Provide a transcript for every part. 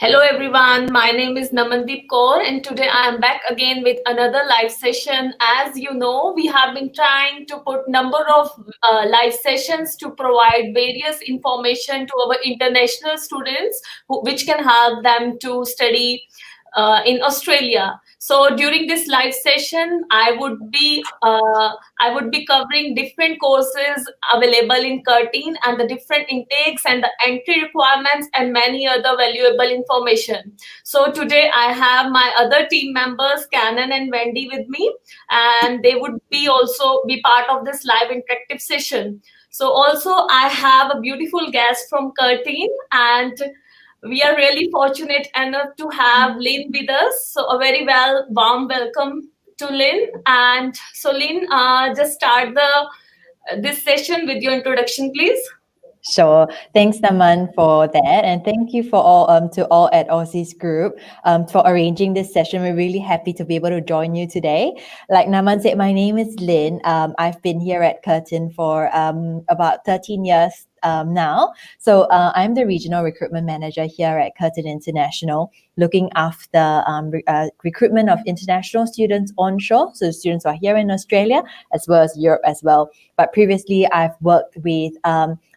Hello everyone, my name is Namandeep Kaur and today I am back again with another live session. As you know, we have been trying to put number of live sessions to provide various information to our international students which can help them to study in Australia. So during this live session, I would be covering different courses available in Curtin and the different intakes and the entry requirements and many other valuable information. So today I have my other team members, Canon and Wendy, with me, and they would be also be part of this live interactive session. So also I have a beautiful guest from Curtin, and we are really fortunate enough to have Lynn with us. So a very warm welcome to Lynn. And so Lynn, just start this session with your introduction, please. Sure. Thanks, Naman, for that, and thank you for all to all at Aussizz Group for arranging this session. We're really happy to be able to join you today. Like Naman said, my name is Lynn. I've been here at Curtin for about 13 years now. So I'm the regional recruitment manager here at Curtin International, looking after recruitment of international students onshore, so students who are here in Australia as well as Europe as well. But previously, I've worked with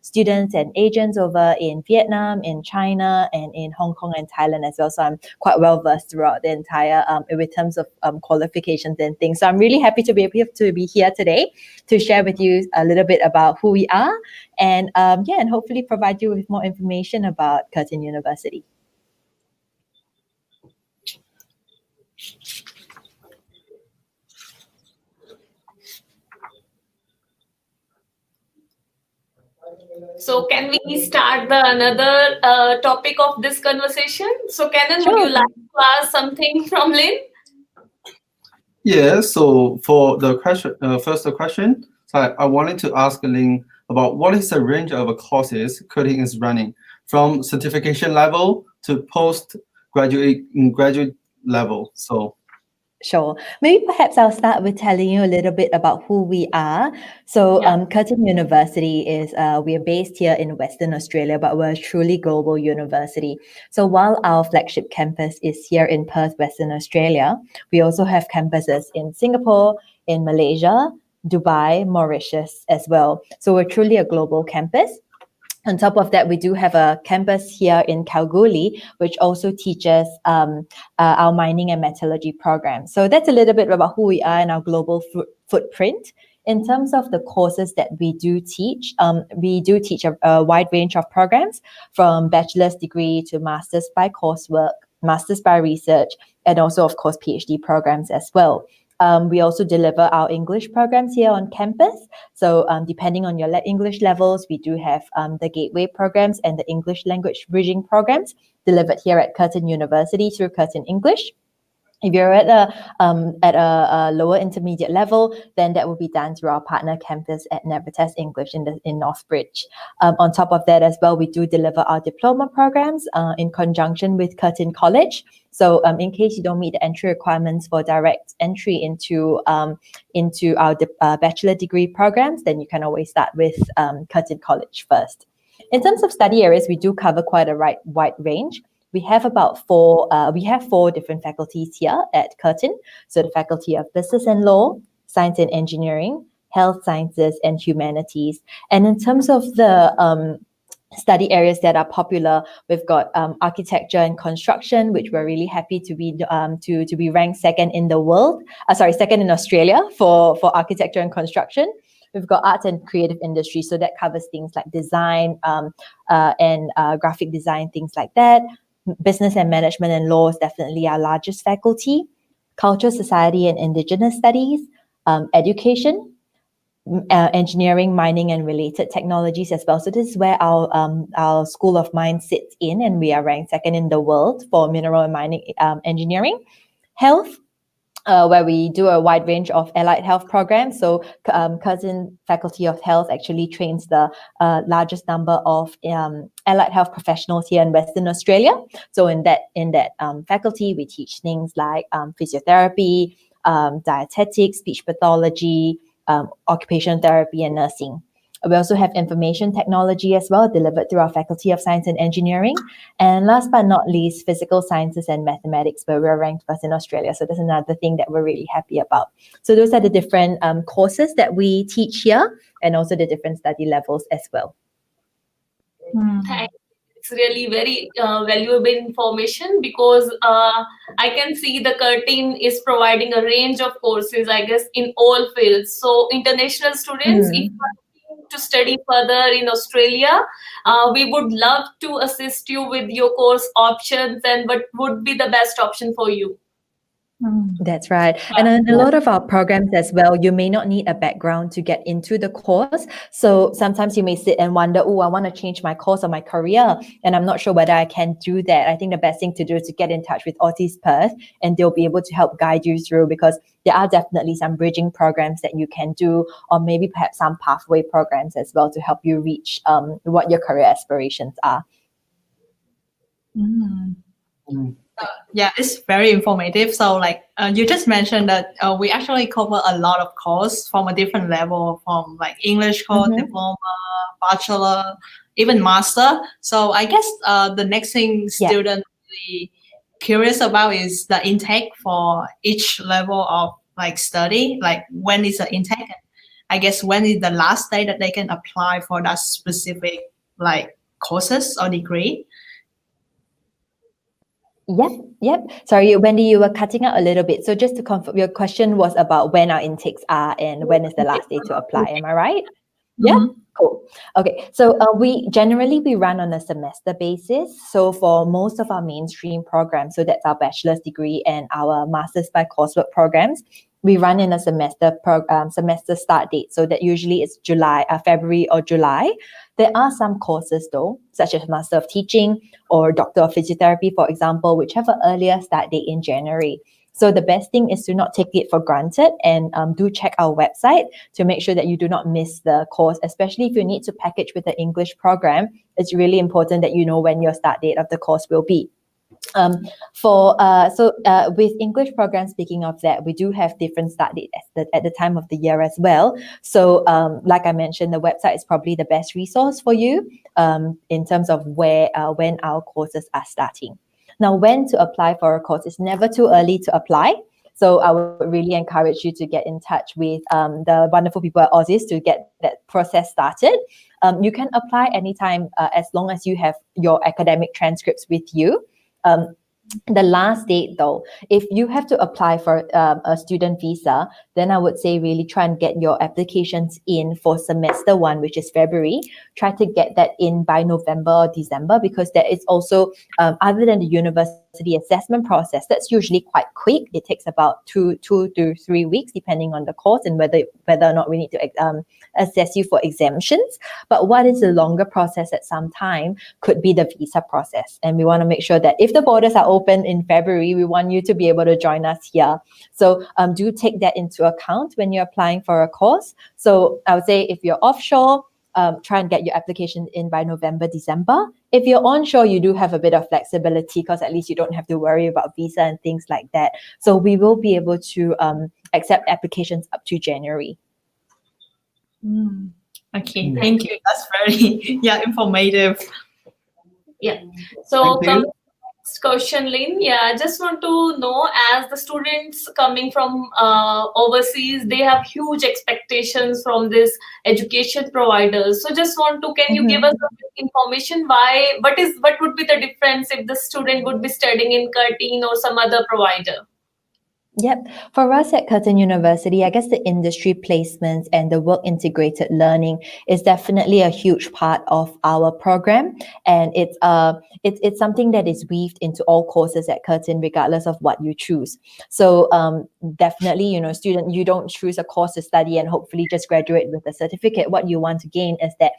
students and agents over in Vietnam, in China, and in Hong Kong and Thailand as well. So I'm quite well versed throughout the entire in terms of qualifications and things. So I'm really happy to be able to be here today to share with you a little bit about who we are and and hopefully provide you with more information about Curtin University. So can we start another topic of this conversation? So Canon, Sure. would you like to ask something from Lynn? Yeah, so for the question, first question, so I wanted to ask Lynn about what is the range of courses Curtin is running from certification level to postgraduate graduate level. So Sure. Maybe perhaps I'll start with telling you a little bit about who we are. So Curtin University is, we are based here in Western Australia, but we're a truly global university. So while our flagship campus is here in Perth, Western Australia, we also have campuses in Singapore, in Malaysia, Dubai, Mauritius as well. So we're truly a global campus. On top of that, we do have a campus here in Kalgoorlie, which also teaches our mining and metallurgy program. So that's a little bit about who we are and our global footprint. In terms of the courses that we do teach a wide range of programs, from bachelor's degree to master's by coursework, master's by research, and also, of course, PhD programs as well. We also deliver our English programs here on campus. So depending on your English levels, we do have the Gateway programs and the English language bridging programs delivered here at Curtin University through Curtin English. If you're at a lower intermediate level, then that will be done through our partner campus at Navitas English in Northbridge. On top of that as well, we do deliver our diploma programs in conjunction with Curtin College. So in case you don't meet the entry requirements for direct entry into our bachelor degree programs, then you can always start with Curtin College first. In terms of study areas, we do cover quite a wide range. We have four different faculties here at Curtin. So the Faculty of Business and Law, Science and Engineering, Health Sciences, and Humanities. And in terms of the study areas that are popular, we've got architecture and construction, which we're really happy to be ranked second in the world. Second in Australia for architecture and construction. We've got arts and creative industry, so that covers things like design and graphic design, things like that. Business and management and law is definitely our largest faculty. Culture, society, and indigenous studies, education, engineering, mining, and related technologies as well. So this is where our School of Mines sits in, and we are ranked second in the world for mineral and mining engineering. Health, where we do a wide range of allied health programs. So Curtin Faculty of Health actually trains the largest number of allied health professionals here in Western Australia. So in that faculty, we teach things like physiotherapy, dietetics, speech pathology, occupational therapy, and nursing. We also have information technology as well, delivered through our Faculty of Science and Engineering. And last but not least, physical sciences and mathematics, where we're ranked first in Australia. So that's another thing that we're really happy about. So those are the different courses that we teach here, and also the different study levels as well. Thanks. It's really very valuable information, because I can see the Curtin is providing a range of courses, I guess, in all fields. So international students, if you are looking to study further in Australia, we would love to assist you with your course options and what would be the best option for you. That's right. And in a lot of our programs as well, you may not need a background to get into the course. So sometimes you may sit and wonder, oh, I want to change my course or my career, and I'm not sure whether I can do that. I think the best thing to do is to get in touch with Aussizz Perth, and they'll be able to help guide you through, because there are definitely some bridging programs that you can do, or maybe perhaps some pathway programs as well to help you reach what your career aspirations are. Yeah, it's very informative. So like you just mentioned that we actually cover a lot of course from a different level, from like English course, diploma, bachelor, even master. So I guess the next thing students really curious about is the intake for each level of like study. Like when is the intake? I guess when is the last day that they can apply for that specific like courses or degree? Yep. Sorry, Wendy, you were cutting out a little bit. So just to confirm, your question was about when our intakes are and when is the last day to apply. Am I right? Yeah. Cool. Okay. So we run on a semester basis. So for most of our mainstream programs, so that's our bachelor's degree and our master's by coursework programs, we run in a semester start date. So that usually is February or July. There are some courses though, such as Master of Teaching or Doctor of Physiotherapy, for example, which have an earlier start date in January. So the best thing is to not take it for granted, and do check our website to make sure that you do not miss the course, especially if you need to package with the English program. It's really important that you know when your start date of the course will be. With English programs, speaking of that, we do have different start dates at the time of the year as well. So like I mentioned, the website is probably the best resource for you in terms of when our courses are starting. Now, when to apply for a course, it's never too early to apply. So I would really encourage you to get in touch with the wonderful people at Aussizz to get that process started. You can apply anytime as long as you have your academic transcripts with you. The last date though, if you have to apply for a student visa, then I would say really try and get your applications in for semester 1, which is February. Try to get that in by November or December, because there is also, other than the university assessment process, that's usually quite quick. It takes about 2 to 3 weeks, depending on the course and whether or not we need to assess you for exemptions. But what is the longer process at some time could be the visa process. And we want to make sure that if the borders are open in February, we want you to be able to join us here. So do take that into account when you're applying for a course. So I would say if you're offshore, try and get your application in by November, December. If you're onshore, you do have a bit of flexibility, because at least you don't have to worry about visa and things like that. So we will be able to accept applications up to January. Okay, thank you. That's very informative. Yeah. So next question, Lynn. Yeah, I just want to know, as the students coming from overseas, they have huge expectations from this education providers. So just want to, can you give us a bit information what would be the difference if the student would be studying in Curtin or some other provider? Yep. For us at Curtin University, I guess the industry placements and the work integrated learning is definitely a huge part of our program. And it's something that is weaved into all courses at Curtin, regardless of what you choose. So definitely, student, you don't choose a course to study and hopefully just graduate with a certificate. What you want to gain is that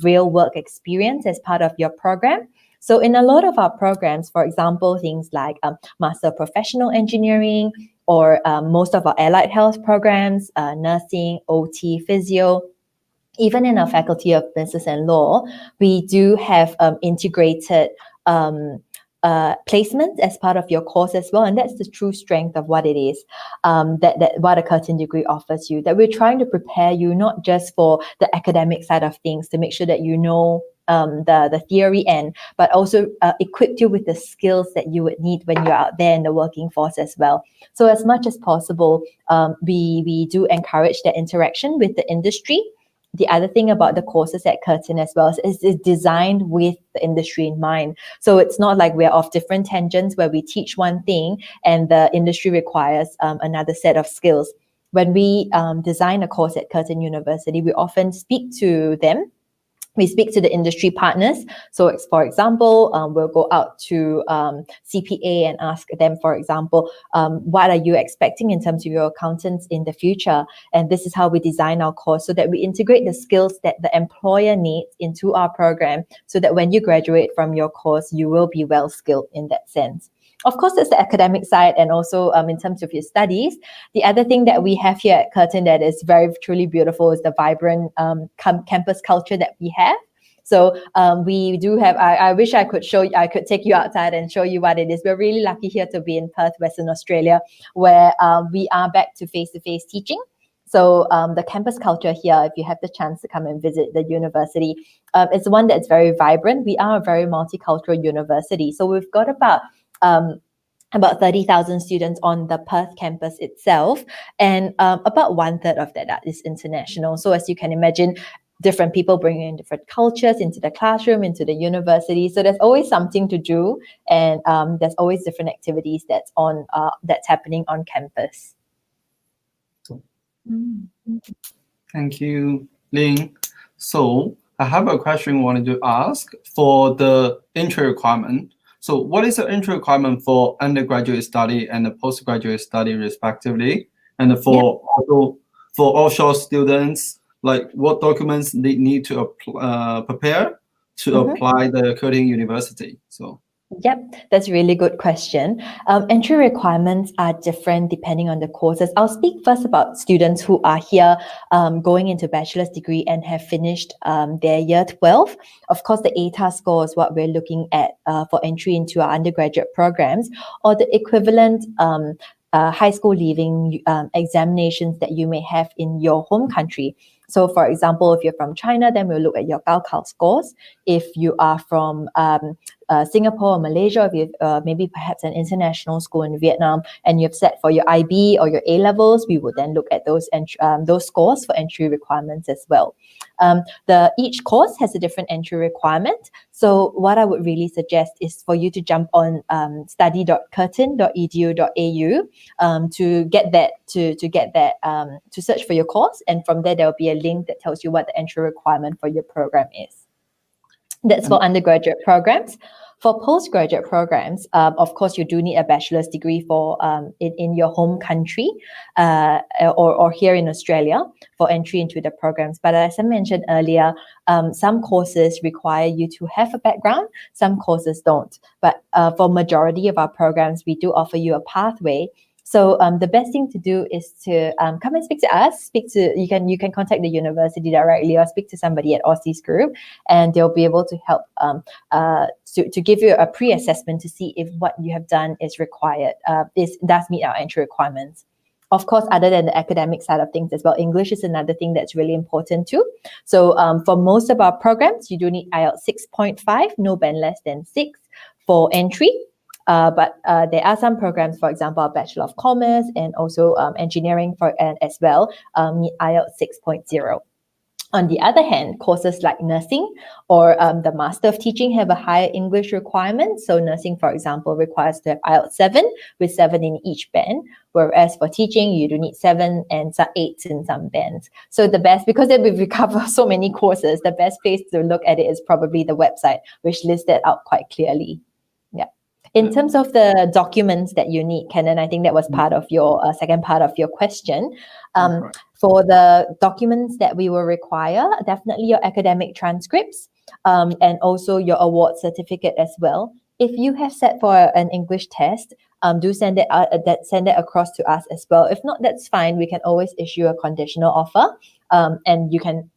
real work experience as part of your program. So in a lot of our programs, for example, things like Master of Professional Engineering, or most of our allied health programs, nursing, OT, physio, even in our Faculty of Business and Law, we do have integrated placements as part of your course as well, and that's the true strength of what it is, that what a Curtin degree offers you, that we're trying to prepare you not just for the academic side of things to make sure that you know the theory end, but also equip you with the skills that you would need when you're out there in the working force as well. So as much as possible, we do encourage that interaction with the industry. The other thing about the courses at Curtin as well is it's designed with the industry in mind. So it's not like we're off different tangents where we teach one thing and the industry requires another set of skills. When we design a course at Curtin University, we often speak to them. We speak to the industry partners. So, for example, we'll go out to CPA and ask them, for example, what are you expecting in terms of your accountants in the future? And this is how we design our course so that we integrate the skills that the employer needs into our program so that when you graduate from your course, you will be well skilled in that sense. Of course, there's the academic side and also in terms of your studies. The other thing that we have here at Curtin that is very truly beautiful is the vibrant campus culture that we have. So we do have, I wish I could show you, I could take you outside and show you what it is. We're really lucky here to be in Perth, Western Australia, where we are back to face-to-face teaching. So the campus culture here, if you have the chance to come and visit the university, it's one that's very vibrant. We are a very multicultural university. So we've got about 30,000 students on the Perth campus itself, and about 1/3 of that is international. So as you can imagine, different people bringing in different cultures into the classroom, into the university. So there's always something to do, and there's always different activities that's happening on campus. Thank you, Ling. So I have a question I wanted to ask for the entry requirement. So what is the entry requirement for undergraduate study and the postgraduate study respectively? And for offshore students, like what documents they need to prepare to apply the Curtin University? So. Yep, that's a really good question. Entry requirements are different depending on the courses. I'll speak first about students who are here going into bachelor's degree and have finished their year 12. Of course, the ATAR score is what we're looking at for entry into our undergraduate programs, or the equivalent high school leaving examinations that you may have in your home country. So for example, if you're from China, then we'll look at your Gaokao scores. If you are from Singapore or Malaysia, if you maybe perhaps an international school in Vietnam, and you've set for your IB or your A levels, we would then look at those scores for entry requirements as well. Each course has a different entry requirement. So what I would really suggest is for you to jump on study.curtin.edu.au to get that to search for your course, and from there will be a link that tells you what the entry requirement for your program is. That's for undergraduate programs. For postgraduate programs, of course, you do need a bachelor's degree for in your home country or here in Australia for entry into the programs. But as I mentioned earlier, some courses require you to have a background, some courses don't. But for majority of our programs, we do offer you a pathway. So the best thing to do is to come and speak to us. You can contact the university directly or speak to somebody at Aussizz Group, and they'll be able to help to give you a pre-assessment to see if what you have done is required, does meet our entry requirements. Of course, other than the academic side of things as well, English is another thing that's really important too. So for most of our programs, you do need IELTS 6.5, no band less than 6 for entry. But there are some programs, for example, our Bachelor of Commerce and also engineering as well, need IELTS 6.0. On the other hand, courses like nursing or the Master of Teaching have a higher English requirement. So nursing, for example, requires to have IELTS 7 with 7 in each band, whereas for teaching, you do need 7 and 8 in some bands. So the best, because we cover so many courses, the best place to look at it is probably the website, which lists that out quite clearly. In terms of the documents that you need, Kenan, I think that was part of your second part of your question. For the documents that we will require, definitely your academic transcripts and also your award certificate as well. If you have set for an English test, do send it across to us as well. If not, that's fine. We can always issue a conditional offer, and you can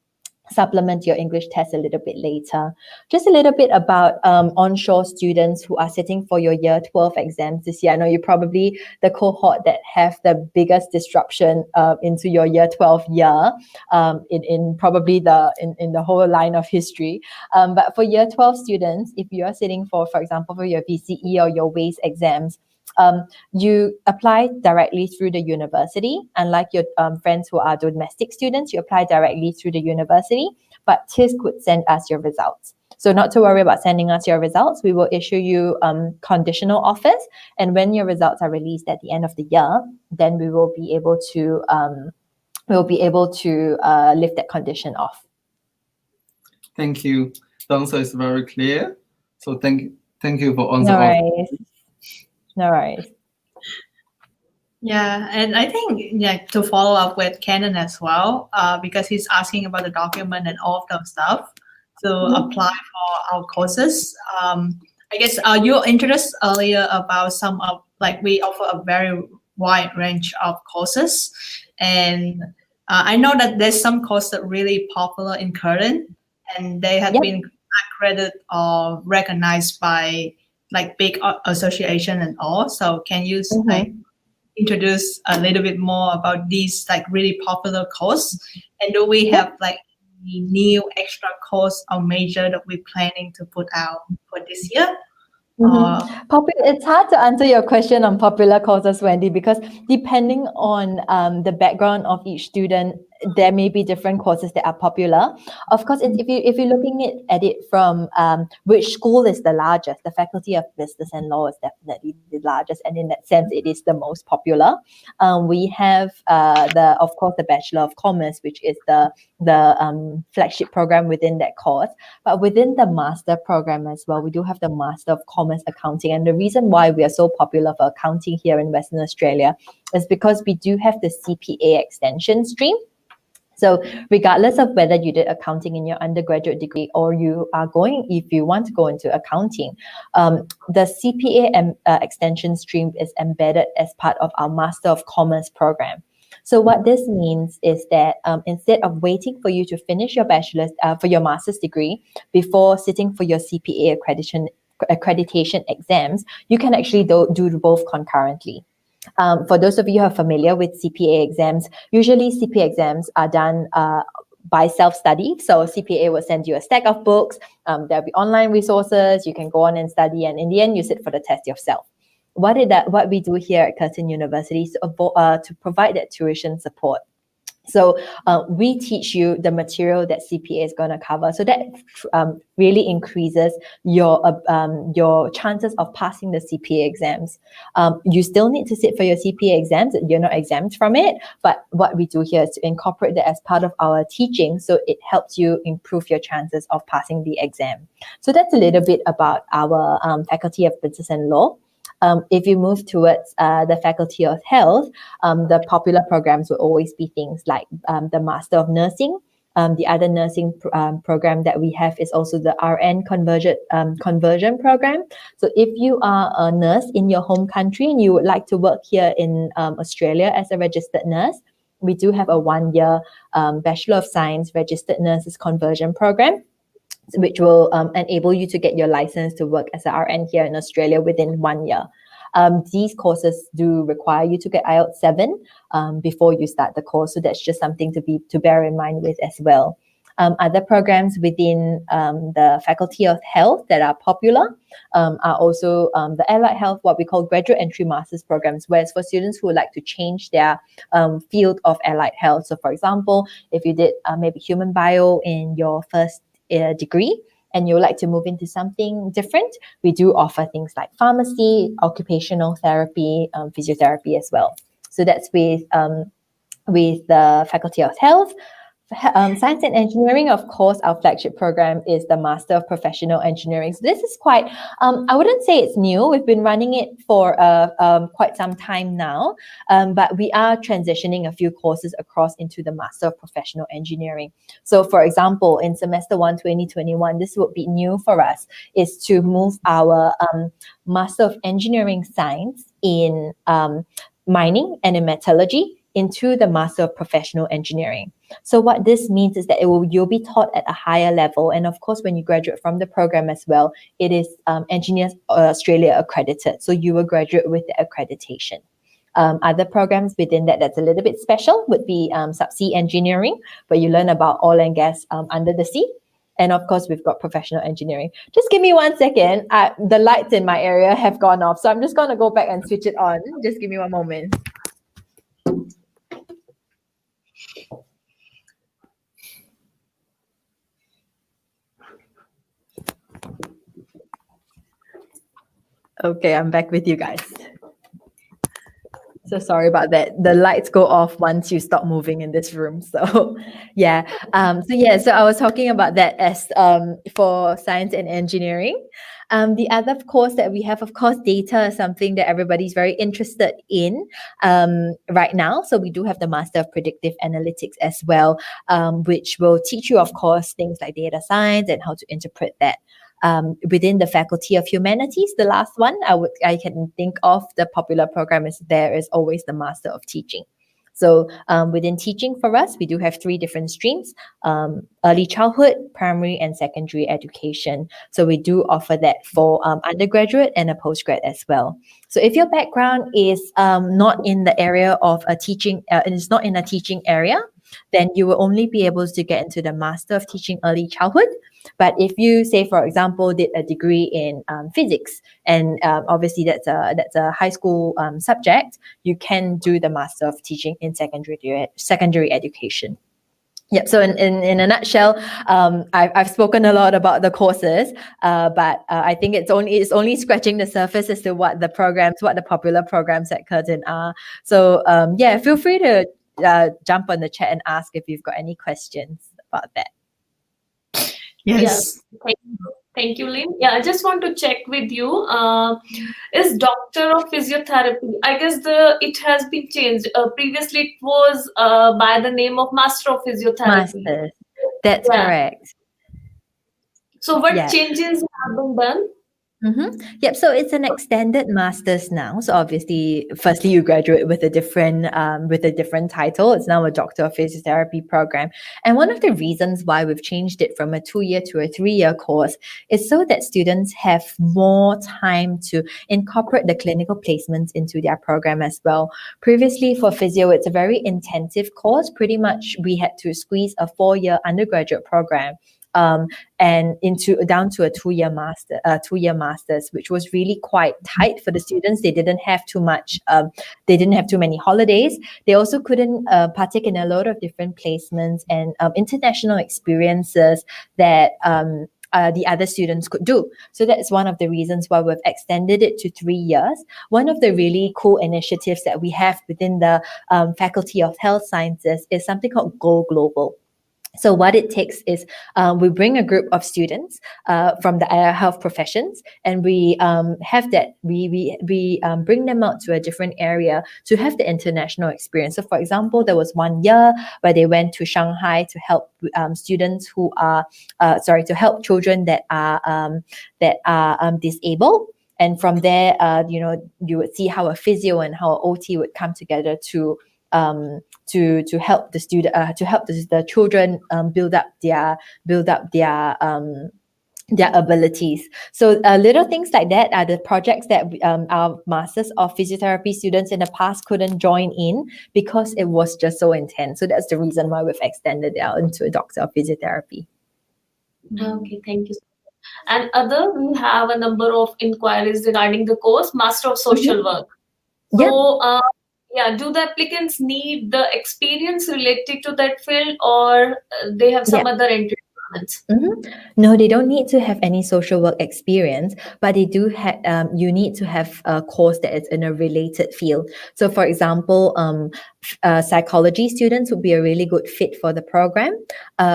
supplement your English test a little bit later. Just a little bit about onshore students who are sitting for your year 12 exams this year. I know you're probably the cohort that have the biggest disruption into your year 12 year in probably in the whole line of history. But for year 12 students, if you are sitting for example, for your VCE or your WACE exams, you apply directly through the university. Unlike your friends who are domestic students, you apply directly through the university, but TIS could send us your results. So not to worry about sending us your results. We will issue you conditional offers, and when your results are released at the end of the year, then we will be able to lift that condition off. Thank you. The answer is very clear. So thank you for answering. No worries. No worries. Yeah, and I think to follow up with Canon as well, because he's asking about the document and all of that stuff to apply for our courses. I guess you introduced earlier about some of we offer a very wide range of courses, and I know that there's some courses that are really popular in Curtin, and they have been accredited or recognized by big association and all. So can you introduce a little bit more about these really popular courses? And do we have any new extra course or major that we're planning to put out for this year? It's hard to answer your question on popular courses, Wendy, because depending on the background of each student, there may be different courses that are popular. Of course, if you're looking at it from which school is the largest, the Faculty of Business and Law is definitely the largest, and in that sense, it is the most popular. We have of course the Bachelor of Commerce, which is the flagship program within that course. But within the master program as well, we do have the Master of Commerce Accounting, and the reason why we are so popular for accounting here in Western Australia is because we do have the CPA extension stream. So regardless of whether you did accounting in your undergraduate degree or if you want to go into accounting, the CPA extension stream is embedded as part of our Master of Commerce program. So what this means is that instead of waiting for you to finish your bachelor's for your master's degree before sitting for your CPA accreditation exams, you can actually do both concurrently. For those of you who are familiar with CPA exams, usually CPA exams are done by self-study. So CPA will send you a stack of books. There'll be online resources. You can go on and study, and in the end, you sit for the test yourself. What we do here at Curtin University is to provide that tuition support. So we teach you the material that CPA is going to cover. So that really increases your chances of passing the CPA exams. You still need to sit for your CPA exams. You're not exempt from it. But what we do here is to incorporate that as part of our teaching. So it helps you improve your chances of passing the exam. So that's a little bit about our Faculty of Business and Law. If you move towards the Faculty of Health, the popular programs will always be things like the Master of Nursing. The other nursing program that we have is also the RN conversion program. So if you are a nurse in your home country and you would like to work here in Australia as a registered nurse, we do have a 1-year Bachelor of Science registered nurses conversion program, which will enable you to get your license to work as an RN here in Australia within 1 year. These courses do require you to get IELTS 7 before you start the course, so that's just something to bear in mind with as well. Other programs within the Faculty of Health that are popular are also the Allied Health, what we call graduate entry master's programs, whereas for students who would like to change their field of Allied Health. So for example, if you did maybe human bio in your first degree and you would like to move into something different, we do offer things like pharmacy, occupational therapy, physiotherapy as well. So that's with the Faculty of Health. Science and Engineering, of course, our flagship program is the Master of Professional Engineering. So this is quite, I wouldn't say it's new. We've been running it for quite some time now, but we are transitioning a few courses across into the Master of Professional Engineering. So for example, in semester 1, 2021, this would be new for us, is to move our Master of Engineering Science in mining and in metallurgy into the Master of Professional Engineering. So what this means is that you'll be taught at a higher level. And of course, when you graduate from the program as well, it is Engineers Australia accredited. So you will graduate with the accreditation. Other programs within that's a little bit special would be subsea engineering, where you learn about oil and gas under the sea. And of course, we've got professional engineering. Just give me 1 second. The lights in my area have gone off. So I'm just going to go back and switch it on. Just give me one moment. Okay, I'm back with you guys. So sorry about that. The lights go off once you stop moving in this room. So yeah. So I was talking about that as for science and engineering. The other course that we have, of course, data is something that everybody's very interested in right now. So we do have the Master of Predictive Analytics as well, which will teach you, of course, things like data science and how to interpret that. Within the Faculty of Humanities, the last one I can think of, the popular program is always the Master of Teaching. So within teaching for us, we do have 3 different streams: early childhood, primary, and secondary education. So we do offer that for undergraduate and a postgrad as well. So if your background is not in the area of a teaching, it's not in a teaching area, then you will only be able to get into the Master of Teaching Early Childhood. But if you, say, for example, did a degree in physics, and obviously that's a high school subject, you can do the Master of Teaching in secondary education. Yep. So in a nutshell, I've spoken a lot about the courses, but I think it's only scratching the surface as to what the popular programs at Curtin are. So yeah, feel free to jump on the chat and ask if you've got any questions about that. Yes. Yeah. Thank you, Lynn. Yeah, I just want to check with you. Is Doctor of Physiotherapy? I guess it has been changed. Previously, it was by the name of Master of Physiotherapy. Master. That's correct. So, what changes have been done? Yep. So it's an extended master's now. So obviously, firstly, you graduate with a different title. It's now a Doctor of Physiotherapy program. And one of the reasons why we've changed it from a 2-year to a 3-year course is so that students have more time to incorporate the clinical placements into their program as well. Previously, for physio, it's a very intensive course. Pretty much, we had to squeeze a 4-year undergraduate program and down to a 2-year masters, which was really quite tight for the students. They didn't have too much. They didn't have too many holidays. They also couldn't partake in a lot of different placements and international experiences that the other students could do. So that's one of the reasons why we've extended it to 3 years. One of the really cool initiatives that we have within the Faculty of Health Sciences is something called Go Global. So what it takes is we bring a group of students from the health professions, and we bring them out to a different area to have the international experience. So, for example, there was 1 year where they went to Shanghai to help students who are to help children that are disabled. And from there, you would see how a physio and how an OT would come together to help the children build up their abilities. So little things like that are the projects that our Masters of Physiotherapy students in the past couldn't join in because it was just so intense. So that's the reason why we've extended it out into a Doctor of Physiotherapy. Okay, thank you. And we have a number of inquiries regarding the course Master of Social Work. So do the applicants need the experience related to that field, or they have some other entry requirements? No, they don't need to have any social work experience, but they do have. You need to have a course that is in a related field. So, for example, psychology students would be a really good fit for the program.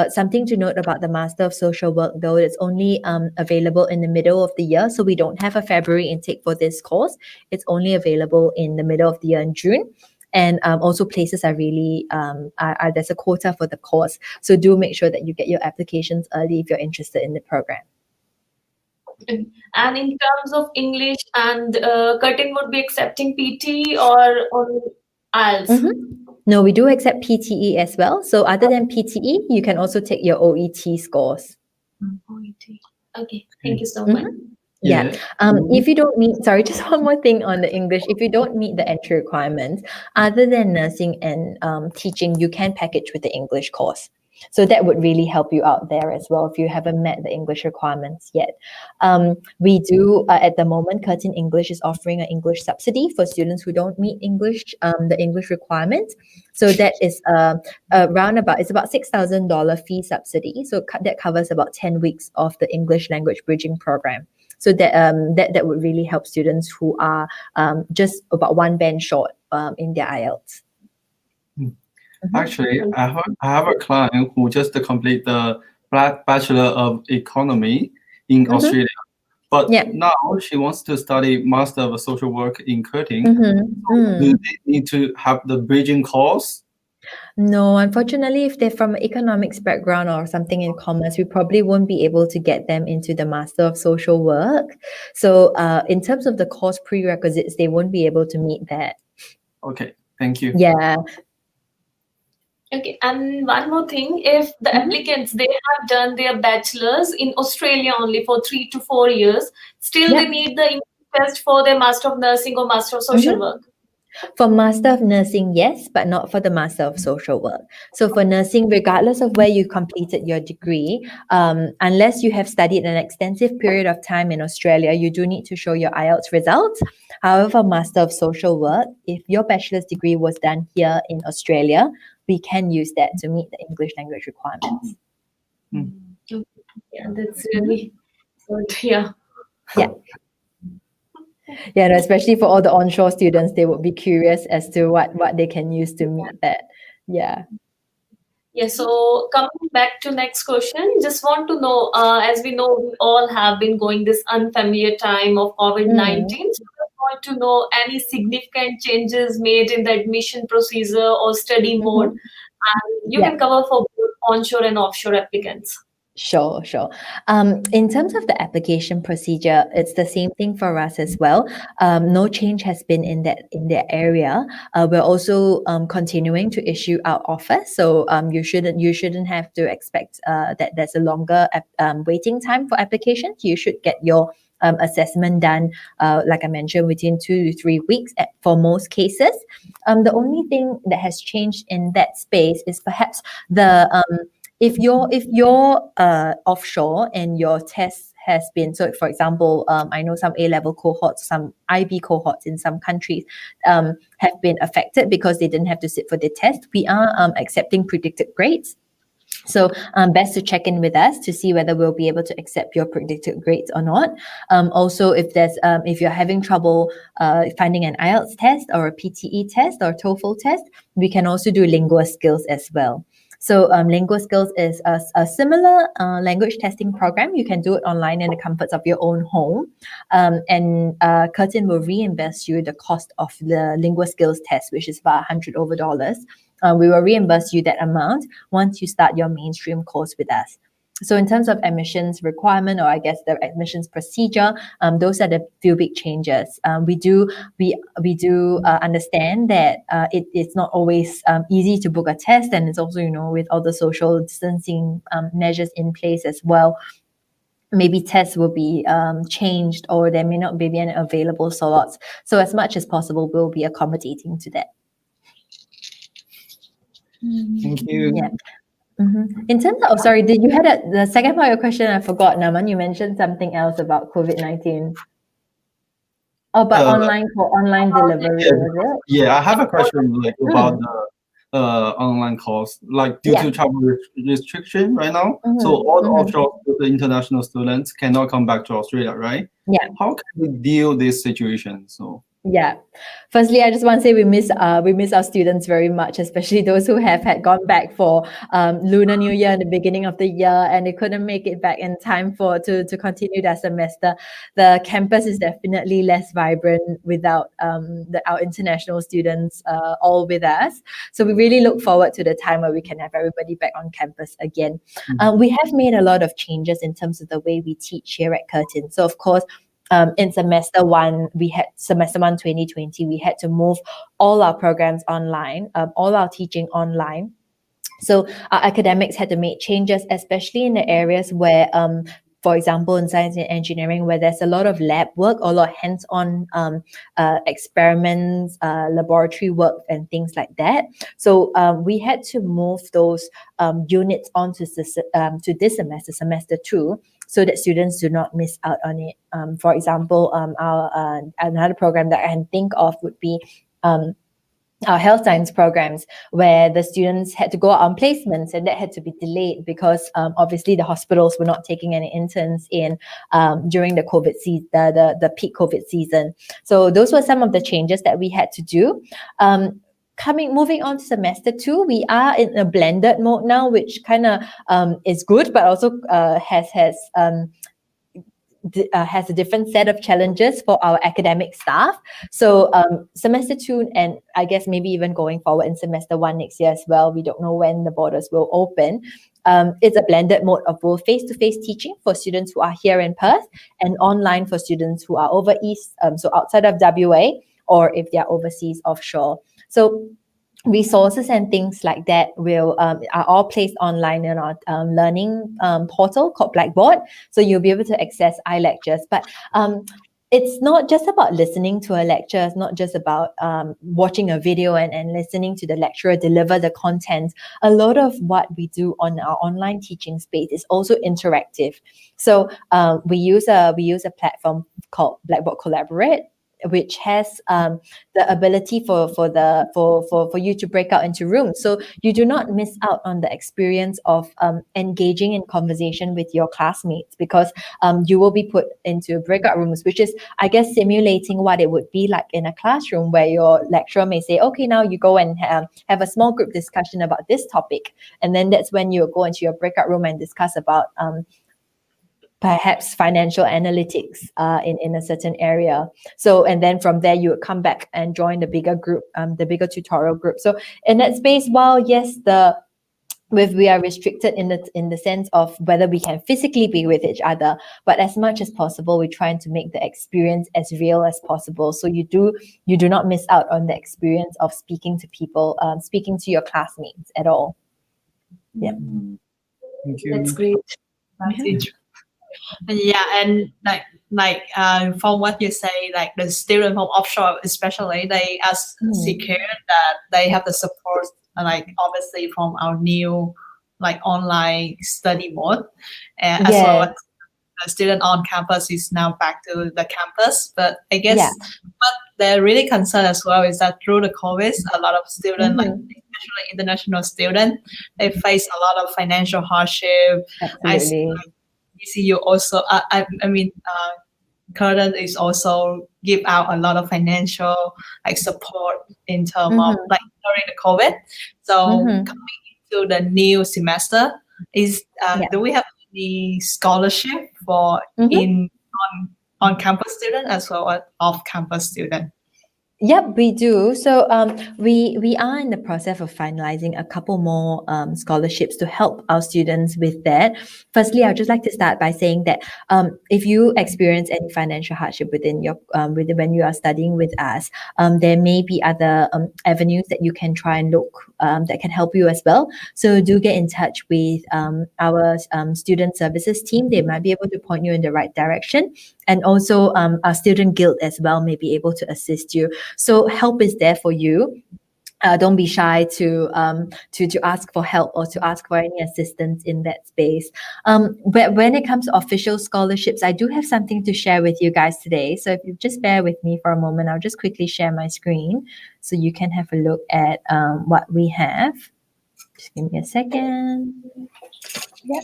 Something to note about the Master of Social Work, though, it's only available in the middle of the year. So we don't have a February intake for this course. It's only available in the middle of the year in June. And also places are really, there's a quota for the course. So do make sure that you get your applications early if you're interested in the program. And in terms of English, and Curtin would be accepting PT or IELTS? No, we do accept PTE as well. So other than PTE, you can also take your OET scores. OET. Okay, thank you so much. Yeah. If you don't meet, sorry, just one more thing on the English. If you don't meet the entry requirements, other than nursing and teaching, you can package with the English course. So that would really help you out there as well if you haven't met the English requirements yet. We do, at the moment, Curtin English is offering an English subsidy for students who don't meet the English requirements. So that is it's about $6,000 fee subsidy. So that covers about 10 weeks of the English language bridging program. So that would really help students who are just about one band short in their IELTS. Actually, I have a client who just complete the Bachelor of Economy in Australia, but now she wants to study Master of Social Work in Curtin. Do they need to have the bridging course? No, unfortunately, if they're from an economics background or something in commerce, we probably won't be able to get them into the Master of Social Work. So in terms of the course prerequisites, they won't be able to meet that. Okay, thank you. Yeah. Okay, and one more thing, if the applicants, they have done their bachelor's in Australia only for 3 to 4 years, still they need the English test for their Master of Nursing or Master of Social Work. For Master of Nursing, yes, but not for the Master of Social Work. So for nursing, regardless of where you completed your degree, unless you have studied an extensive period of time in Australia, you do need to show your IELTS results. However, Master of Social Work, if your bachelor's degree was done here in Australia, we can use that to meet the English language requirements. Yeah, that's really good. Yeah. Yeah, no, especially for all the onshore students, they would be curious as to what they can use to meet that. Yeah. Yeah, so coming back to next question, just want to know, as we know, we all have been going this unfamiliar time of COVID-19. So I want to know any significant changes made in the admission procedure or study mode. And you can cover for both onshore and offshore applicants. Sure. In terms of the application procedure, it's the same thing for us as well. No change has been in that area. We're also continuing to issue our offers, so you shouldn't have to expect that there's a longer waiting time for applications. You should get your assessment done, like I mentioned, within 2 to 3 weeks for most cases. The only thing that has changed in that space is perhaps the if you're offshore and your test has been, so for example, I know some A-level cohorts, some IB cohorts in some countries have been affected because they didn't have to sit for the test. We are accepting predicted grades. So best to check in with us to see whether we'll be able to accept your predicted grades or not. Also, if you're having trouble finding an IELTS test or a PTE test or TOEFL test, we can also do lingual skills as well. So lingual skills is a similar language testing program. You can do it online in the comforts of your own home. And Curtin will reimburse you the cost of the lingual skills test, which is about $100 over. We will reimburse you that amount once you start your mainstream course with us. So in terms of admissions requirement, or I guess the admissions procedure, those are the few big changes. We do understand that it's not always easy to book a test, and it's also, with all the social distancing measures in place as well, maybe tests will be changed, or there may not be any available slots. So as much as possible, we'll be accommodating to that. Thank you. Yeah. In terms of, did you had the second part of your question? I forgot, Naman. You mentioned something else about COVID-19. Oh, but online delivery, was it? Yeah, I have a question about the online course, due to travel restriction right now. So all the offshore, the international students cannot come back to Australia, right? Yeah. How can we deal with this situation? So. Yeah. Firstly, I just want to say we miss our students very much, especially those who had gone back for Lunar New Year in the beginning of the year, and they couldn't make it back in time to continue their semester. The campus is definitely less vibrant without our international students all with us. So we really look forward to the time where we can have everybody back on campus again. We have made a lot of changes in terms of the way we teach here at Curtin. So of course, in semester 1 2020, we had to move all our programs online, all our teaching online. So our academics had to make changes, especially in the areas where, for example, in science and engineering, where there's a lot of lab work, a lot of hands-on experiments, laboratory work, and things like that. So we had to move those units onto to this semester, semester 2, so that students do not miss out on it. For example, our another program that I can think of would be our health science programs, where the students had to go out on placements, and that had to be delayed because obviously the hospitals were not taking any interns in during the COVID season, the peak COVID season. So those were some of the changes that we had to do. Moving on to semester 2, we are in a blended mode now, which kind of is good, but also has a different set of challenges for our academic staff. So semester 2, and I guess maybe even going forward in semester 1 next year as well, we don't know when the borders will open. It's a blended mode of both face-to-face teaching for students who are here in Perth and online for students who are over east, so outside of WA, or if they're overseas offshore. So resources and things like that are all placed online in our learning portal called Blackboard. So you'll be able to access iLectures. But it's not just about listening to a lecture. It's not just about watching a video and listening to the lecturer deliver the content. A lot of what we do on our online teaching space is also interactive. So we use a platform called Blackboard Collaborate, which has the ability for you to break out into rooms, so you do not miss out on the experience of engaging in conversation with your classmates, because you will be put into breakout rooms, which is, I guess, simulating what it would be like in a classroom, where your lecturer may say, okay, now you go and have a small group discussion about this topic, and then that's when you go into your breakout room and discuss about perhaps financial analytics in a certain area. So, and then from there, you would come back and join the bigger group, the bigger tutorial group. So in that space, while yes, we are restricted in the sense of whether we can physically be with each other, but as much as possible, we're trying to make the experience as real as possible. So you do not miss out on the experience of speaking to people, speaking to your classmates at all. Yeah. Thank you. That's great. That's interesting. Yeah, and from what you say, like the student from offshore, especially, they are secure that they have the support, like obviously from our new online study mode, and as well as the student on campus is now back to the campus. But I guess what they're really concerned as well is that through the COVID, a lot of students, especially international students, they face a lot of financial hardship. Absolutely. I see you also, I mean, Curtin is also give out a lot of financial support in terms of during the COVID. So coming into the new semester, do we have any scholarship for on campus student as well as off campus student? Yep, we do. So we are in the process of finalizing a couple more scholarships to help our students with that. Firstly, I'd just like to start by saying that if you experience any financial hardship within when you are studying with us, there may be other avenues that you can try and look that can help you as well. So do get in touch with our student services team. They might be able to point you in the right direction. And also our student guild as well may be able to assist you. So help is there for you. Don't be shy to ask for help or to ask for any assistance in that space. But when it comes to official scholarships, I do have something to share with you guys today. So if you just bear with me for a moment, I'll just quickly share my screen so you can have a look at what we have. Just give me a second. Yep.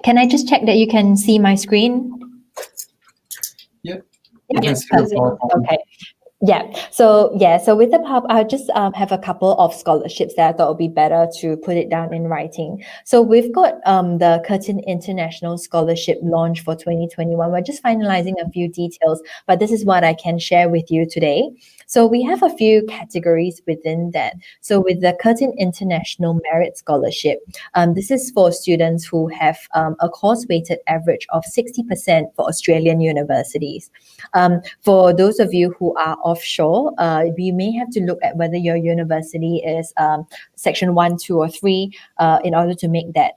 Can I just check that you can see my screen? Yep. Yes, okay. Yeah. So with the pub, I just have a couple of scholarships that I thought would be better to put it down in writing. So we've got the Curtin International Scholarship launch for 2021. We're just finalizing a few details, but this is what I can share with you today. So we have a few categories within that. So with the Curtin International Merit Scholarship, this is for students who have a course weighted average of 60% for Australian universities. For those of you who are offshore, we may have to look at whether your university is section 1, 2, or 3 in order to make that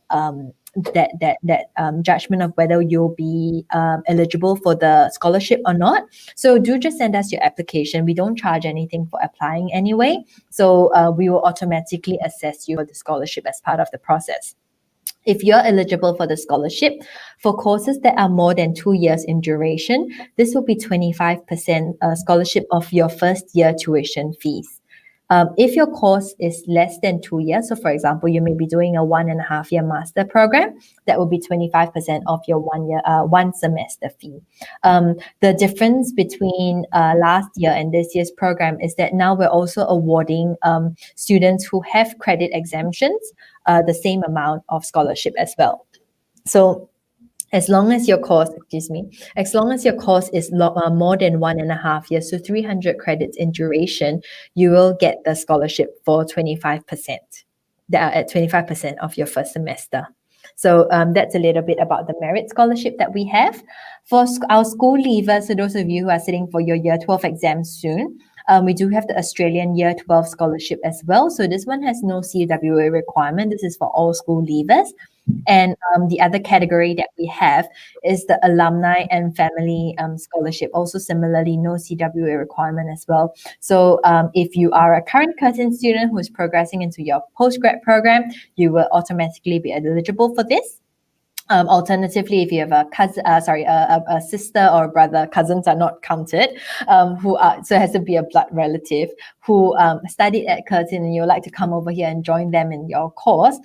judgment of whether you'll be eligible for the scholarship or not. So do just send us your application. We don't charge anything for applying anyway. So we will automatically assess you for the scholarship as part of the process. If you're eligible for the scholarship, for courses that are more than 2 years in duration, this will be 25% scholarship of your first year tuition fees. If your course is less than 2 years, so for example, you may be doing a 1.5 year master program, that will be 25% of your 1 year, 1 semester fee. The difference between last year and this year's program is that now we're also awarding students who have credit exemptions the same amount of scholarship as well. So as long as your course, is more than 1.5 years, so 300 credits in duration, you will get the scholarship for 25%. At 25% of your first semester. So that's a little bit about the merit scholarship that we have. For our school leavers, so those of you who are sitting for your year 12 exams soon, we do have the Australian Year 12 scholarship as well. So this one has no CWA requirement. This is for all school leavers. And the other category that we have is the alumni and family scholarship. Also similarly, no CWA requirement as well. So if you are a current Curtin student who is progressing into your postgrad program, you will automatically be eligible for this. Alternatively, if you have a sister or brother, cousins are not counted, so it has to be a blood relative who studied at Curtin and you'd like to come over here and join them in your course,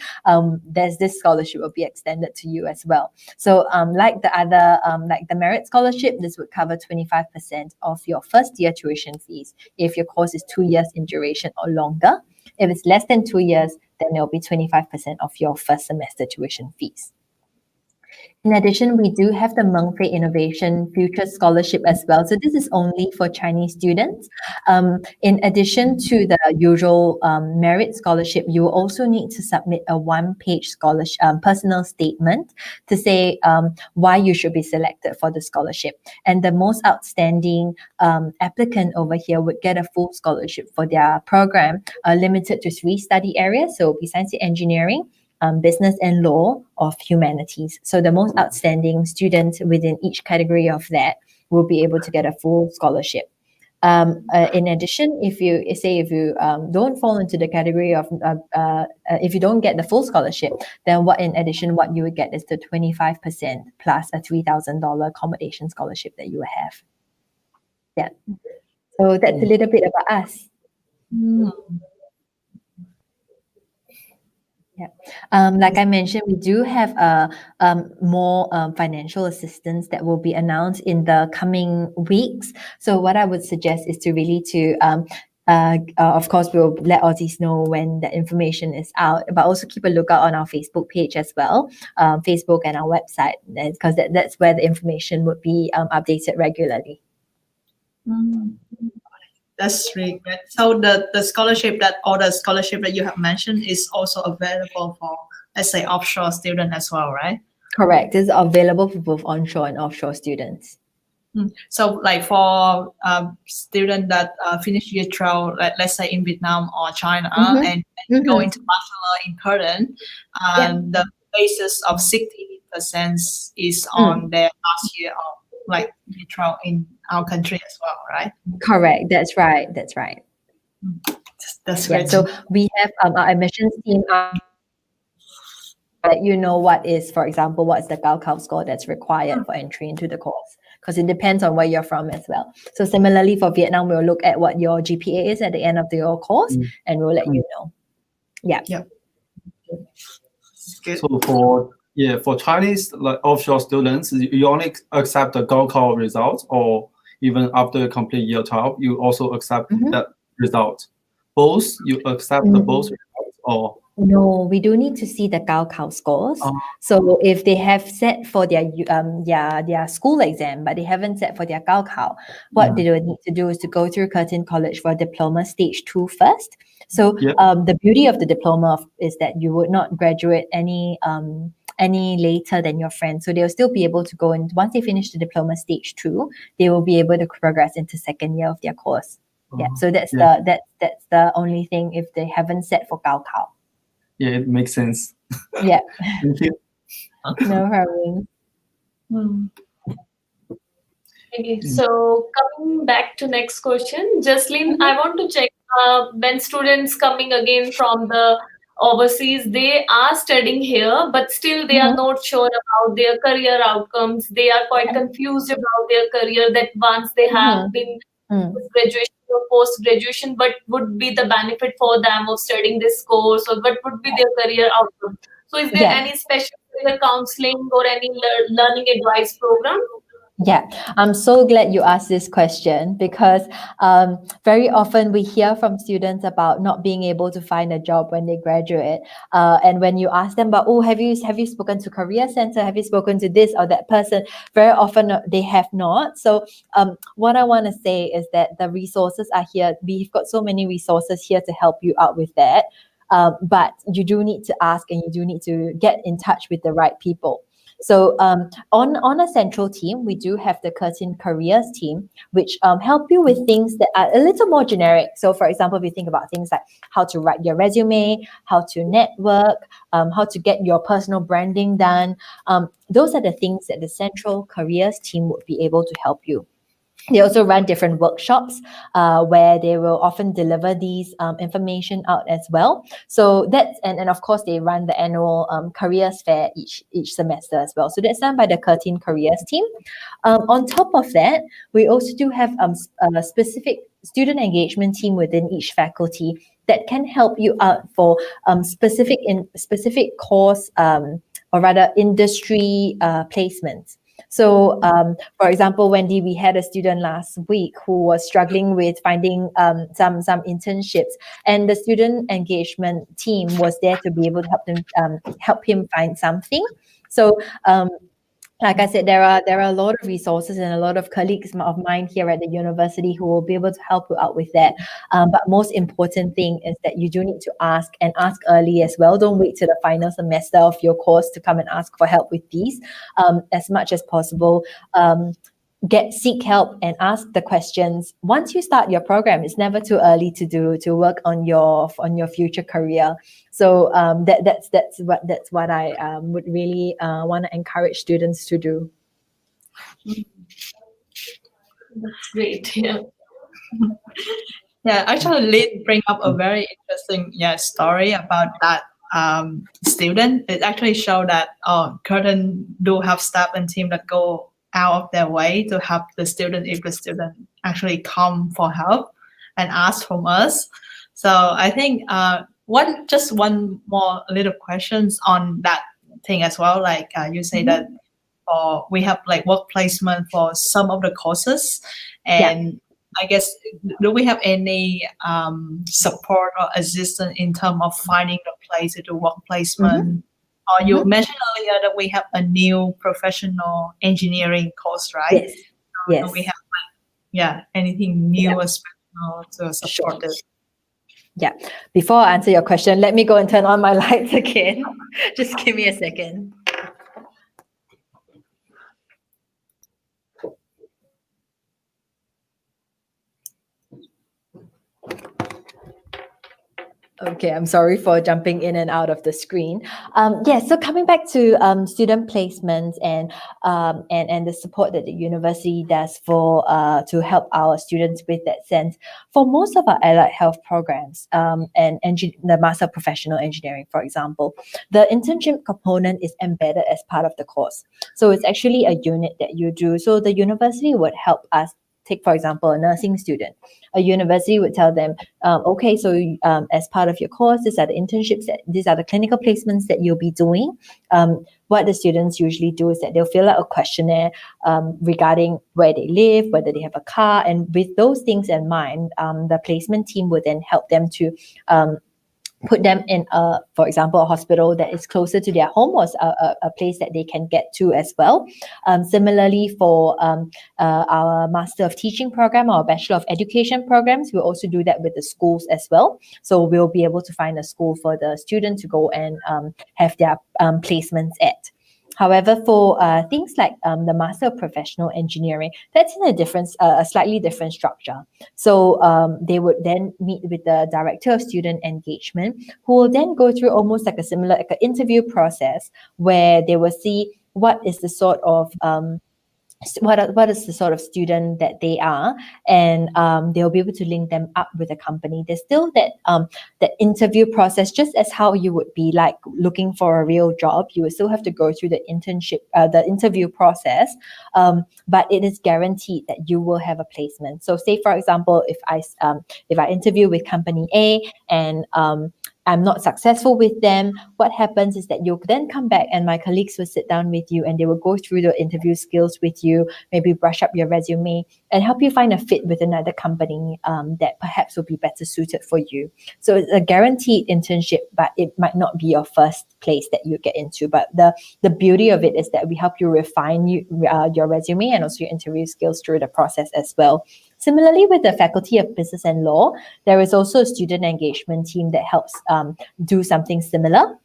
there's this scholarship will be extended to you as well. So like the other, like the merit scholarship, this would cover 25% of your first year tuition fees if your course is 2 years in duration or longer. If it's less than 2 years, then it'll be 25% of your first semester tuition fees. In addition, we do have the Meng Fei Innovation Future Scholarship as well. So this is only for Chinese students. In addition to the usual merit scholarship, you will also need to submit a one-page scholarship personal statement to say why you should be selected for the scholarship. And the most outstanding applicant over here would get a full scholarship for their program, limited to 3 study areas. So besides the engineering, business and law of humanities. So the most outstanding student within each category of that will be able to get a full scholarship. In addition, if you don't fall into the category of, if you don't get the full scholarship, then what you would get is the 25% plus a $3,000 accommodation scholarship that you have. Yeah. So that's a little bit about us. Yeah. Like I mentioned, we do have more financial assistance that will be announced in the coming weeks. So what I would suggest is to really of course, we'll let Aussizz know when the information is out, but also keep a lookout on our Facebook page as well, Facebook and our website, because that's where the information would be updated regularly. That's really good. So the scholarship that you have mentioned is also available for, let's say, offshore students as well, right? Correct. It's available for both onshore and offshore students. So like for students that finish year 12, let's say in Vietnam or China, and go into Bachelor in Curtin, the basis of 60% is on their last year of like year 12 in our country as well, right? Correct. That's right. That's great. So we have our admissions team let you know what is, for example, what's the Gaokao score that's required for entry into the course, because it depends on where you're from as well. So similarly for Vietnam, we'll look at what your GPA is at the end of your course, and we'll let you know. Yeah. So for Chinese like offshore students, you only accept the Gaokao results, or even after you complete year 12, you also accept Mhm. that result. Both, you accept the both results, or No, we do need to see the Gaokao scores. So if they have set for their school exam, but they haven't set for their Gaokao, what they would need to do is to go through Curtin College for diploma stage 2 first. So Yep. the beauty of the diploma is that you would not graduate any later than your friends. So they'll still be able to go in once they finish the diploma stage 2, they will be able to progress into second year of their course. Yeah. So that's the only thing if they haven't set for Gaokao. Yeah, it makes sense. Yeah. Thank you. No problem. Okay, so coming back to next question, Jaslyn, I want to check when students coming again from the overseas, they are studying here, but still they are not sure about their career outcomes. They are quite confused about their career that once they have been graduation or post-graduation, what would be the benefit for them of studying this course, or what would be their career outcome? So is there any special career counseling or any learning advice program? Yeah, I'm so glad you asked this question because very often we hear from students about not being able to find a job when they graduate. And when you ask them about, have you spoken to Career Center? Have you spoken to this or that person? Very often they have not. So what I want to say is that the resources are here. We've got so many resources here to help you out with that. But you do need to ask and you do need to get in touch with the right people. So on a central team, we do have the Curtin Careers team, which help you with things that are a little more generic. So for example, if you think about things like how to write your resume, how to network, how to get your personal branding done, those are the things that the central careers team would be able to help you. They also run different workshops where they will often deliver these information out as well. So that's and of course they run the annual careers fair each semester as well. So that's done by the Curtin Careers team. On top of that, we also do have a specific student engagement team within each faculty that can help you out for specific course or rather industry placements. So, for example, Wendy, we had a student last week who was struggling with finding some internships, and the student engagement team was there to be able to help him find something. So, like I said, there are a lot of resources and a lot of colleagues of mine here at the university who will be able to help you out with that. But most important thing is that you do need to ask and ask early as well. Don't wait till the final semester of your course to come and ask for help with these. As much as possible, seek help and ask the questions. Once you start your program, it's never too early to work on your future career. So that's what I would really want to encourage students to do. That's great. Yeah. Yeah, actually, Lynn bring up a very interesting story about that student. It actually showed that Curtin do have staff and team that go out of their way to help the student if the student actually come for help and ask from us. So I think one more little questions on that thing as well. Like you say that we have like work placement for some of the courses, and I guess do we have any support or assistance in terms of finding the place to do work placement? Or you mentioned earlier that we have a new professional engineering course, right? Yes. So do we have anything new or special to support this? Yeah. Before I answer your question, let me go and turn on my lights again. Just give me a second. Okay, I'm sorry for jumping in and out of the screen. So coming back to student placements and the support that the university does for to help our students with that sense. For most of our allied health programs and the Master of Professional Engineering, for example, the internship component is embedded as part of the course. So it's actually a unit that you do. So the university would help us take for example a nursing student. A university would tell them, okay, so as part of your course, these are the internships, these are the clinical placements that you'll be doing. What the students usually do is that they'll fill out a questionnaire regarding where they live, whether they have a car, and with those things in mind, the placement team would then help them to put them in for example, a hospital that is closer to their home, or a place that they can get to as well. Similarly, for our Master of Teaching program or Bachelor of Education programs, we'll also do that with the schools as well. So we'll be able to find a school for the student to go and have their placements at. However, for things like the Master of Professional Engineering, that's in a slightly different structure. So they would then meet with the Director of Student Engagement, who will then go through almost like a similar like an interview process where they will see what is the sort of what is the sort of student that they are, and they'll be able to link them up with a company. There's still that interview process, just as how you would be like looking for a real job. You will still have to go through the interview process, but it is guaranteed that you will have a placement. So say for example, if I interview with company A and I'm not successful with them, what happens is that you'll then come back and my colleagues will sit down with you and they will go through the interview skills with you, maybe brush up your resume and help you find a fit with another company that perhaps will be better suited for you. So it's a guaranteed internship, but it might not be your first place that you get into. But the beauty of it is that we help you refine your resume and also your interview skills through the process as well. Similarly, with the Faculty of Business and Law, there is also a student engagement team that helps do something similar.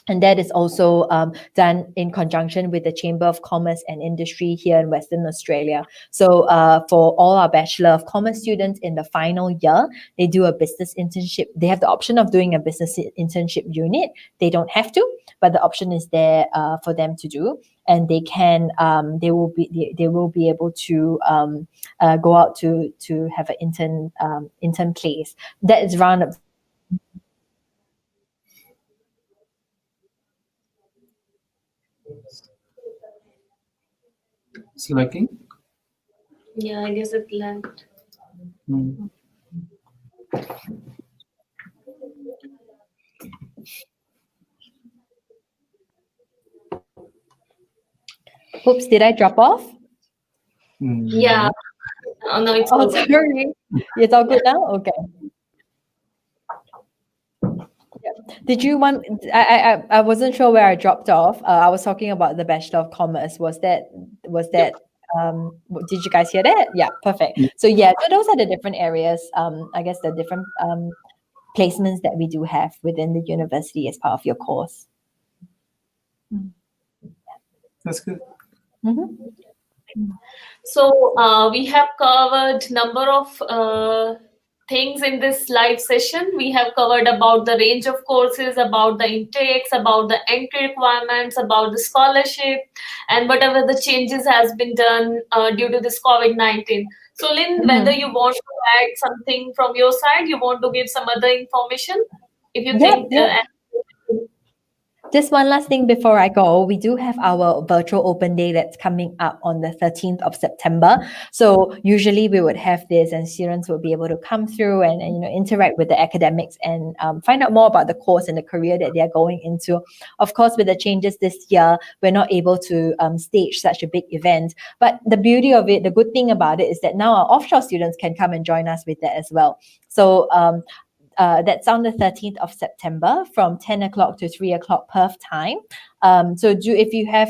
And that is also done in conjunction with the Chamber of Commerce and Industry here in Western Australia. So for all our Bachelor of Commerce students in the final year, they do a business internship. They have the option of doing a business internship unit. They don't have to, but the option is there for them to do. And they can, they will be able to go out to have an intern place. That is round up. Is it working? Yeah, I guess it lagged. Oops, did I drop off? Yeah. Oh, no, it's Oh, all good. sorry. It's all good now? Okay. Yeah. Did you want, I wasn't sure where I dropped off. I was talking about the Bachelor of Commerce. Was that, did you guys hear that? Yeah, perfect. So yeah, so those are the different areas, I guess the different placements that we do have within the university as part of your course. That's good. So we have covered number of things in this live session. We have covered about the range of courses, about the intakes, about the entry requirements, about the scholarship, and whatever the changes has been done due to this COVID-19. So Lynn, whether you want to add something from your side, you want to give some other information, if you think. Just one last thing before I go, we do have our virtual open day that's coming up on the 13th of September. So usually we would have this and students will be able to come through and interact with the academics and find out more about the course and the career that they're going into. Of course, with the changes this year, we're not able to stage such a big event. But the beauty of it, the good thing about it is that now our offshore students can come and join us with that as well. So that's on the 13th of September from 10 o'clock to 3 o'clock Perth time. So if you have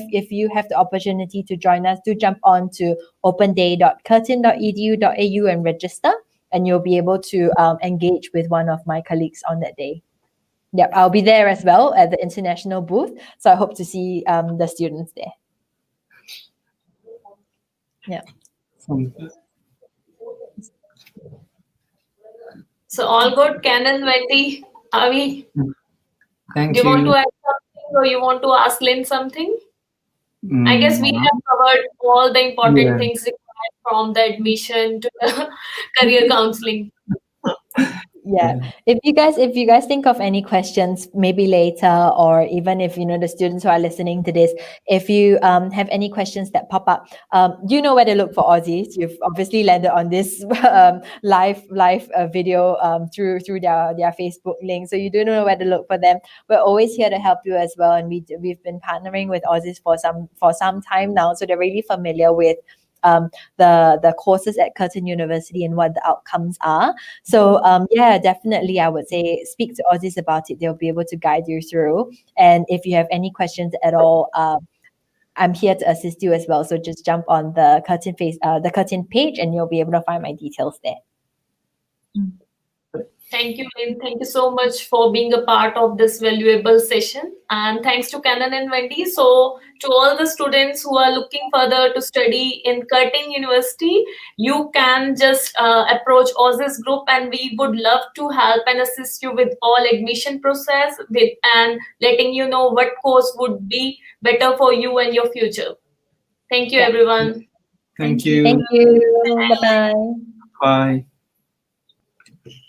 the opportunity to join us, do jump on to openday.curtin.edu.au and register, and you'll be able to engage with one of my colleagues on that day. Yep, I'll be there as well at the international booth. So I hope to see the students there. Yeah. So all good, Canon, Wendy, Avi? Thank Do you want you. to add something or you want to ask Lynn something? I guess we have covered all the important things required from the admission to the career counseling. Yeah. If you guys think of any questions maybe later, or even if the students who are listening to this, if you have any questions that pop up, you know where to look for Aussizz. You've obviously landed on this live video through their Facebook link, so you do know where to look for them. We're always here to help you as well, and we've been partnering with Aussizz for some time now, so they're really familiar with the courses at Curtin University and what the outcomes are. So yeah, definitely I would say speak to Aussizz about it. They'll be able to guide you through. And if you have any questions at all, I'm here to assist you as well. So just jump on the Curtin page, and you'll be able to find my details there. Thank you, Lynn. Thank you so much for being a part of this valuable session. And thanks to Canon and Wendy. So to all the students who are looking further to study in Curtin University, you can just approach Aussizz Group, and we would love to help and assist you with all admission process and letting you know what course would be better for you and your future. Thank you, everyone. Thank you. Thank you. Bye-bye. Bye.